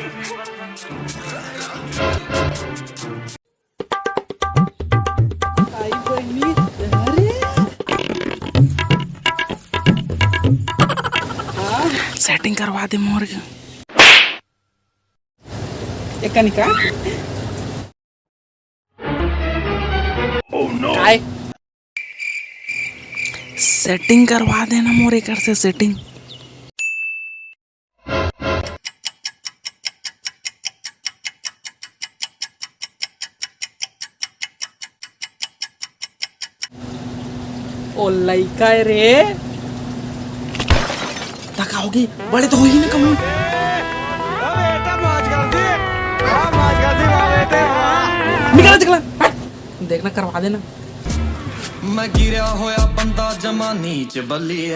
आई बहिणी, अरे सेटिंग करवा दे मोर के। एकानिका काय सेटिंग करवा देना मोर एकर से सेटिंग। ओ लइका रे, होगी बड़े तो हो ही ना कम। निकला देखना करवा देना। मैं गिरा होया बंदा जमा नीच बल्ली है।